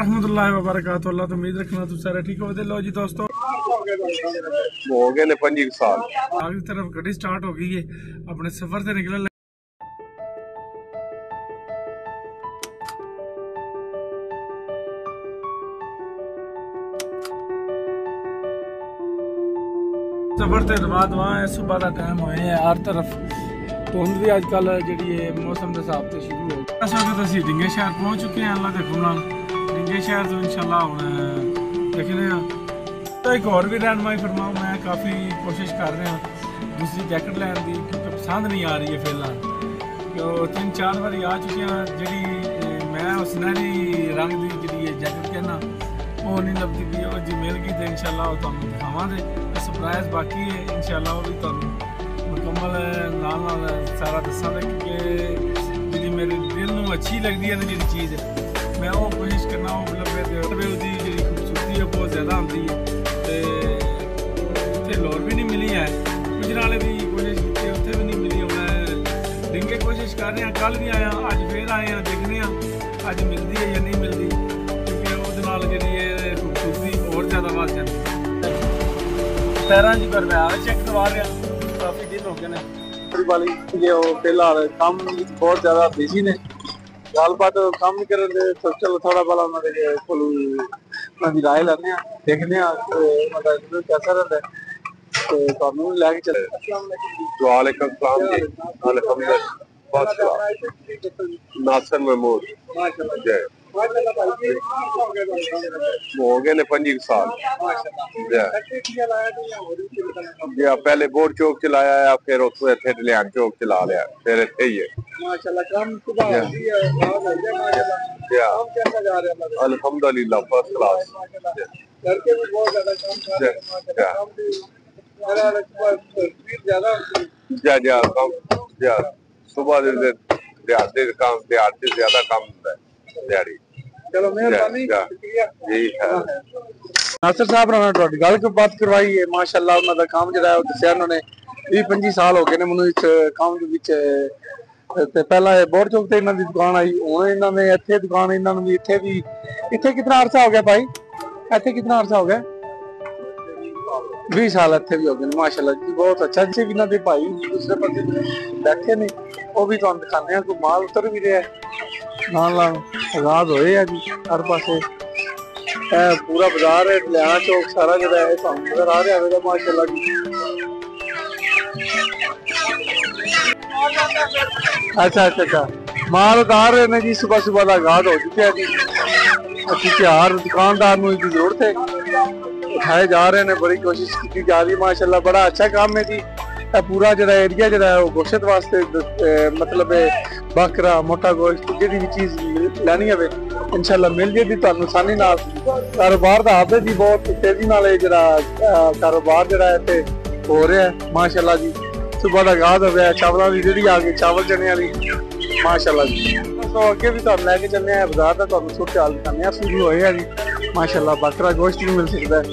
रहमतुल्लाहि व बरकातहू। अल्लाह तो उम्मीद रखना तुम सारे ठीक हो। लो जी दोस्तों, हो गए ने 5 साल आगे तरफ गड्डी स्टार्ट हो गई है, अपने सफर से निकलने सफर से बाद वहाँ है। सुबह का टाइम होए है, हर तरफ धुंध भी अजकल जी मौसम के हिसाब से शुरू हो गई। इस वक्त असं डिंगे शहर पहुँच चुके हैं। अल्लाह के हुक्म डिंगे शहर तो इंशाल्लाह हम देखने तो एक और भी रहनुमाई फरमाओ। मैं काफ़ी कोशिश कर रहा हूँ दूसरी जैकेट लैन की, क्योंकि पसंद नहीं आ रही है फिलहाल। तो 3-4 बार आ चुकी हैं जी। मैं सुनहरी रंग की जी जैकेट कहना वो नहीं लगती पी, और जी मिल गई तो इंशाल्लाह वो तुम दिखावे। सरप्राइज बाकी है, इंशाल्लाह वो भी तुम मुकम्मल नाल सारा दसांगे, क्योंकि जी मेरे दिल में अच्छी लगती है ना जी चीज़ मैं वो कोशिश करना वो लगे जी खूबसूरती है बहुत ज़्यादा आती है। इतने लोर भी नहीं मिली है, गुजराले की कोशिश की उत्थे भी नहीं मिली। मैं डिंगे कोशिश कर रहे हैं, कल भी आया अज फिर आए हैं, देखने अज मिलती है या नहीं मिलती, क्योंकि वो जी खूबसूरती और ज़्यादा बढ़ जाती है। पैर जी पर मैं चेक करवा रहा, काफ़ी दिन हो गए ने वाली जो फिलहाल काम बहुत ज़्यादा बिजी ने, गलबात काम नहीं कर रहे। तो चलो थोड़ा बड़ा उन्होंने को राय लेने देखने कैसा रहता है तो लैके चले। नासर महमूद हो गए ने 5 साल। पहले बोर्ड चौक चलाया है, फिर उसको ढलियान चौक चला लिया, फिर इतने ही है। अल्हम्दुलिल्लाह फर्स्ट क्लास। सुबह काम दिहाड़ी ज्यादा काम होता है दिहाड़ी। चलो मेहरबानी जी। नासिर साहब ने गल बात करवाई है, माशाअल्लाह उन्होंने काम जो है दसिया। उन्होंने 20-25 साल हो गए ने मैं इस काम के पहला बोर्ड चौक से इन्होंने दुकान आई, हूँ इन्होंने इतने दुकान इन्होंने भी इतने भी। इतने कितना अरसा हो गया भाई? इतने कितना अरसा हो गया? 20 साल इतने भी हो गए माशाअल्लाह जी, बहुत अच्छा। जिसे भी इन्होंने भाई दूसरे पास बैठे ने वो भी तुम दिखाने कोई माल उतर भी रहा है, आजाद होए है जी हर पासे। पूरा बाजार है, लियाना चौक सारा जो है नजर आ रहा है माशाअल्लाह जी। अच्छा अच्छा अच्छा, माल उतार रहे जी, सुबह सुबह का आगाज हो चुका है जी। हर दुकानदार को इसकी जरूरत है, उठाए जा रहे हैं, बड़ी कोशिश की जा रही है माशाअल्लाह। बड़ा अच्छा काम है जी। पूरा जो एरिया जो है वो गोश्त वास्ते मतलब बकरा मोटा गोश्त जी भी चीज लैनी है इंशाल्लाह मिल जाएगी तुहानू आसानी नाल। कारोबार का आप जी बहुत तेजी नाल कारोबार जो है हो रहा है माशाअल्लाह जी। सुबह का आगाज हो गया, चावलों की रेहड़ी आ गई, चावल चने वाली माशाअल्लाह जी। तो अगे भी तुहानू लैके चलने हैं बाजार का, तुहानू सूरत हाल दिखाने शुरू होए है जी माशाअल्लाह। बकरा गोश्त भी मिल सकता है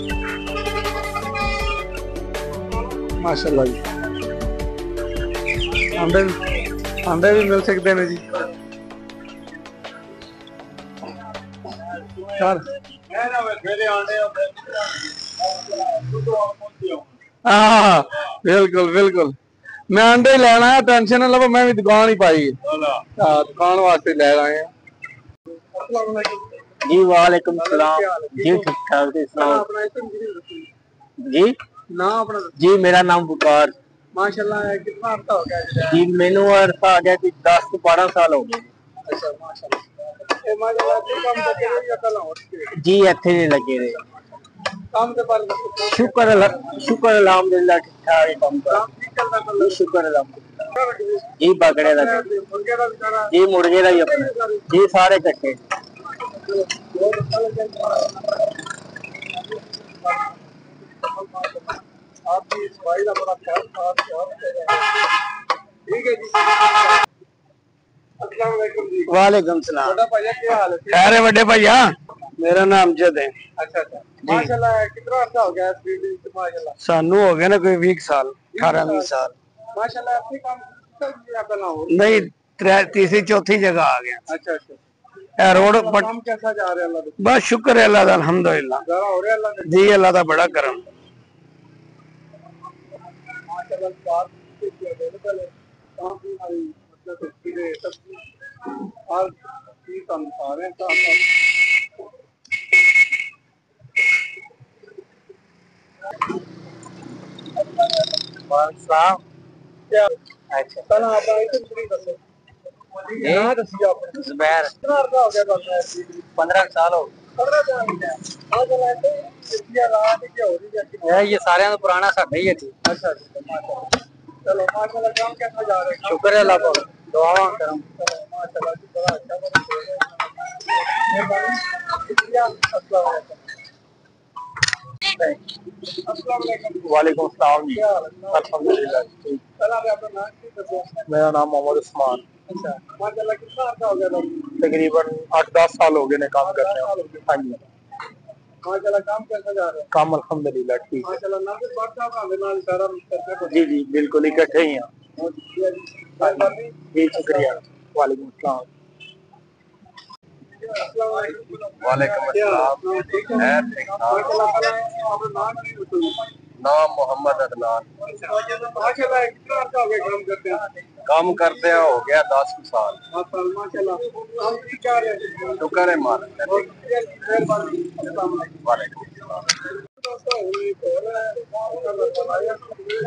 माशाअल्लाह जी। अंडे भी मिल सकते हैं जी। हाँ बिल्कुल बिल्कुल, मैं अंडे लेना है, टेंशन ना लो, मैं भी दुकान ही पाई दुकान वास्ते ले आए हैं जी। वालेकुम सलाम जी, ठीक ठाक जी। जी मेरा नाम बुकार माशाअल्लाह। कितना अर्सा हो गया जी? मैनू अर्सा आ गया कि 10-12 साल हो गए जी। इत्थे नहीं लगे रहे, शुक्र अल्हम्दुलिल्लाह ठीक ठाक काम कर, शुक्र अल्हम्दुलिल्लाह जी। बकरे का जी, मुर्गे का भी अपना जी, सारे कट्टे आपकी सफाई का बड़ा ख्याल ठीक है जी। अस्सलाम वालेकुम जी। वालेकुम सलाम। क्या हाल है? खैर है बड़े भैया, मेरा नाम अमजद है। अच्छा अच्छा माशाअल्लाह। कितना अर्सा हो गया फील्ड में माशाअल्लाह? सानू हो गया ना कोई 20 साल 18-20 साल माशाअल्लाह। अपने काम नहीं, नहीं तीसरी चौथी जगह आ गया। अच्छा अच्छा। रोड काम कैसा जा रहा है अल्लाह का? बस शुक्र है अल्लाह दा, अल्हम्दुलिल्लाह गुजारा हो रहा है अल्लाह का? जी, अल्लाह दा बड़ा करम। माशाल्लाह बात अवेलेबल है काम भी हमारी मतलब चीजें सब और चीज हम खा रहे हैं साथ सलाम। क्या अच्छा पहला आप आए थे पूरी दसो ना दसिए आपने जुबैर कितना अर्सा हो गया बस 15 साल हो 15 साल हो गया आज लाते ये रात क्या हो रही है गए, ये सारे तो पुराना साडा ही है जी। अच्छा अच्छा माशाल्लाह चलो माशाल्लाह काम कैसा जा रहा है शुक्र है अल्लाह को, दुआ करम। चलो माशाल्लाह जी बड़ा अच्छा अस्सलाम वालेकुम वालेकुम सलाम जी। क्या हाल है अल्हम्दुलिल्लाह ठीक। चला मैं अपना नाम की दसो मेरा नाम मोहम्मद उस्मान, अच्छा माशाल्लाह कितना अर्सा हो गया तकरीबन 8-10 साल हो गए ने काम करते हैं। हाँ जी, माशाल्लाह काम कैसा जा रहा है काम अल्हम्दुलिल्लाह ठीक है। माशाल्लाह नाज़िर बात साहब हमें नाल इशारा करके जी जी बिल्कुल इकट्ठे ही हैं। बहुत शुक्रिया जी मेहरबानी जी शुक्रिया। वालेकुम सलाम। अस्सलाम वालेकुम वालेकुम अस्सलाम। ठीक है माशाल्लाह अपना नाम की दसो नाम मोहम्मद अदनान। माशाल्लाह कितना अर्सा हो गया काम करते हैं काम करते हैं हो गया 10 साल। माशाल्लाह हम ठीक जा रहे हैं शुक्र है मालिक का। बहुत शुक्रिया जी मेहरबानी अस्सलाम वालेकुम वालेकुम अस्सलाम। दोस्तों ये कॉल है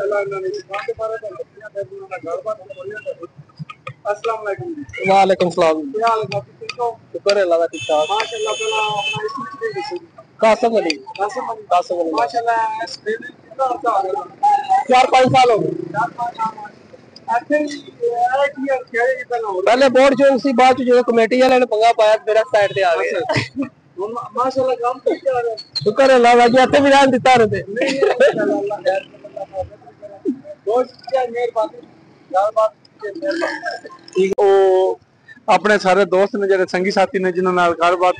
अल्लाह ने दुकान के बारे में बताया है उन्होंने गड़बड़ बोलिए अस्सलाम वालेकुम वालेकुम सलाम। क्या हाल है बाकी ठीक हो शुक्र है अल्लाह का, ठीक ठाक। माशाल्लाह पहला अपना इसमें दसो कासम अली। कासिम अली माशाल्लाह इस दिन कितना अर्सा हो गया 4-5 साल हो गए। 4-5 साल अच्छे ये कि खेले कितना हो पहले बोर्ड चौक सी, बाद जो कमेटी वाले ने पंगा पाया मेरा साइड पे आ गए। माशाल्लाह काम ठीक जा रहा है शुक्र है अल्लाह का जी, हथे भी रहन दिता रहते। नहीं माशाल्लाह अल्लाह खैर बहुत शुक्रिया मेहरबानी बात ठीक ओ अपने सारे दोस्त ने जेडे संगी साथी ने जिन्होंने नाल गलबात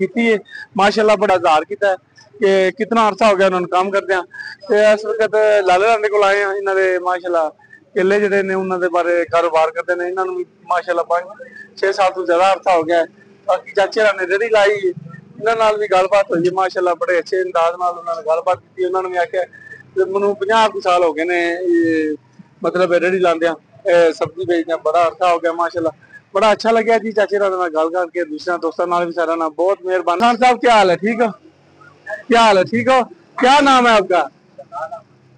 की है, माशाल्लाह बड़ा इज़हार किया कि कितना अरसा हो गया उन्होंने काम करते हैं। ते इस वक्त लाले राणे को आए हैं, इन्हों दे माशाल्लाह केले जेडे ने उन्होंने बारे कारोबार करते हैं, इन्होंने भी माशाल्लाह 5-6 साल तो ज्यादा अरसा हो गया है। बाकी चाचे राणे रेहड़ी लाई है, इन्होंने नाल भी गलबात हुई है, माशाल्लाह बड़े अच्छे अंदाज नाल उन्होंने गलबात की। उन्होंने भी आख्या मैनू 50 साल हो गए ने मतलब रेहड़ी लांदे सब्जी बेचदे, बड़ा अरसा हो गया माशाल्लाह। बड़ा अच्छा लगे जी चाचे नाल गल करके, दूसरे दोस्तों नाल भी सारा नाम बहुत मेहरबान। खान साहब क्या हाल है, ठीक हो? क्या हाल है, ठीक हो? क्या नाम है आपका?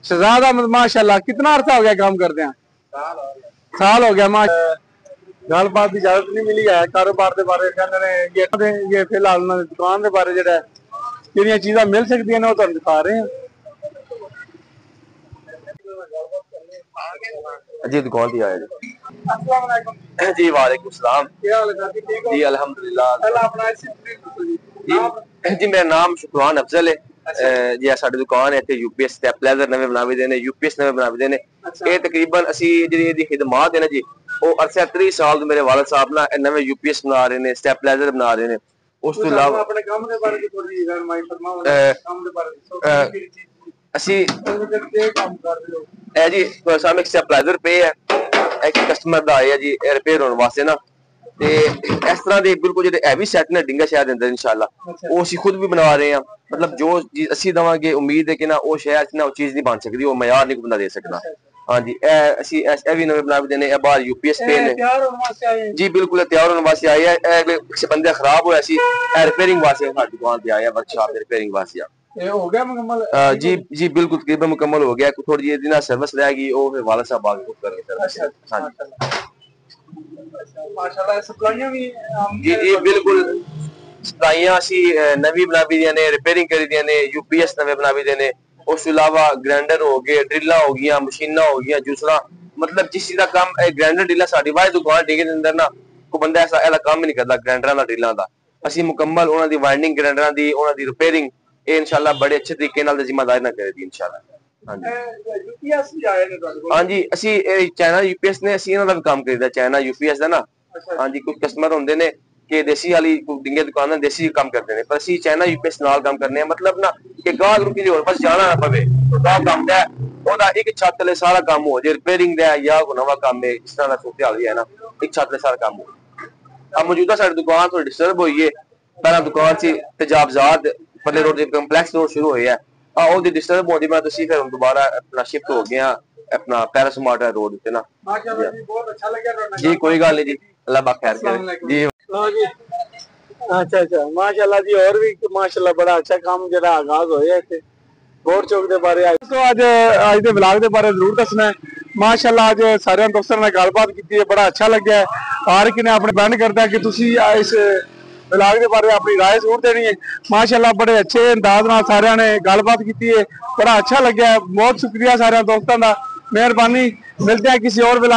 शहजाद अहमद। माशाल्लाह कितना अरसा हो गया काम करते हैं? साल हो गया। गल बात की इजाजत नहीं मिली है कारोबार के बारे कहते ये फिलहाल दुकान के बारे जो चीजा मिल सकती हैं वो तुम दिखा रहे हैं। जी दुकान दी आया जी। अस्सलाम वालेकुम जी वालेकुम सलाम। क्या हाल है ठीक हो जी अल्हम्दुलिल्लाह। अल्लाह अपना इसमें जी मेरा नाम शुक्रवान अफजल है। जी साडी दुकान है इत्थे यूपीएस स्टेपलाइजर नवे बनावे देने, यूपीएस नवे बनावे देने। ये तकरीबन असी जेडी इहदी खिदमत है ना जी, वो अरसा 30 साल तो मेरे वालिद साहब ना नवे यूपीएस बना रहे ने, स्टेपलाइजर बना रहे ने। उस तो इलावा अपने काम के बारे में थोड़ी रहनुमाई फरमाओ, काम के बारे में असी काम कर रहे हो है जी तो सामने स्टेपलाइजर पे है, एक कस्टमर दा आया जी रिपेयर होने वास्ते ना, ते इस तरह दे बिल्कुल जेडे हैवी सेट ने डिंगा शहर दे अंदर इंशाल्लाह वो असी खुद भी बना रहे हैं। मतलब जो चीज असी दवांगे उम्मीद है कि ना वो शहर च ना वो चीज नहीं बन सकती, वो मयार नहीं बंदा दे सकता। हाँ जी असी ए भी नवे बना देने, ए बाहर यूपीएस पे ने तैयार होने वास्ते आए जी बिल्कुल तैयार होने वास्ते आए हैं। किसी बंदे खराब होया सी रिपेयरिंग वास्ते साडी दुकान पे आया, वर्कशॉप रिपेयरिंग वास्ते ये हो गया मुकम्मल जी जी बिल्कुल तकरीबन मुकम्मल हो गया। थोड़ी जी दिन सर्विस रहेगी वो फिर वाला साहब आगे खुद करेंगे सर्विस। हाँ माशाल्लाह सप्लाइयां भी जी जी बिल्कुल सप्लाइयां असी नवी बना भी देने, रिपेयरिंग करी देने, यूपीएस नवे बना भी देने। उस अलावा ग्राइंडर हो गए, ड्रिल्ला हो गई, मशीना हो गई, जूसरा मतलब जिस चीज का काम ग्राइंडर ड्रिल्ला साडी वाही दुकान डिगे दे अंदर ना को बंदा ऐसा ऐला काम ही नहीं करता ग्राइंडरां दा ड्रिल्लां दा। असी मुकम्मल उन्हां दी वाइंडिंग ग्राइंडरां दी, उन्हां दी रिपेयरिंग ये इंशाल्लाह बड़े अच्छे तरीके नाल जिम्मेदारी ना करे दी इंशाल्लाह। हाँ जी यूपीएस भी आए ने ਤੁਹਾਡੇ ਕੋਲ हाँ जी असी चाइना यूपीएस ने असी इन्हां दा भी काम करीदा, चाइना यूपीएस दा ना। हाँ जी कुछ कस्टमर होंदे ने कि देसी वाली डिंगे दुकान देसी काम करते हैं, पर असी चाइना यूपीएस नाल काम करने मतलब ना कि गाहक रुकी होर बस जाना ना पवे तो काम है ओदा एक छत तले सारा काम हो जाए, रिपेयरिंग दा या कोई नवा काम है इस तरह दा सूरत हाल है ना, एक छत तले सारा काम हो। अब मौजूदा साडी दुकान थोड़ी डिस्टर्ब हुई है। पहला दुकान सी तेजाबजाद पल्ले रोड कंपलेक्स रोड शुरू हुई है ओदी डिस्टर्ब होती मैं फिर हम दोबारा अपना शिफ्ट हो गया अपना पैरासमार्ट रोड पे ना। माशाल्लाह जी बहुत अच्छा लगा जी कोई गल नहीं जी, अल्लाह पाक खैर करे जी। जी अच्छा माशाल्लाह जी और भी माशाल्लाह बड़ा अच्छा काम जरा आगाज होया इत्थे बोर चौक दे बारे तो अज दे व्लॉग दे बारे जरूर दसना है। माशाल्लाह अज सारे दोस्तों ने गलबात की है, बड़ा अच्छा लग्या है। हर एक ने अपने डिपेंड करता है कि तुसी इस व्लॉग दे बारे अपनी राय जरूर देनी है। माशाल्लाह बड़े अच्छे अंदाज नाल सारे ने गलबात की है, बड़ा अच्छा लग्या है। बहुत शुक्रिया सारे दोस्तों का, मेहरबानी। मिलते हैं किसी और व्लॉग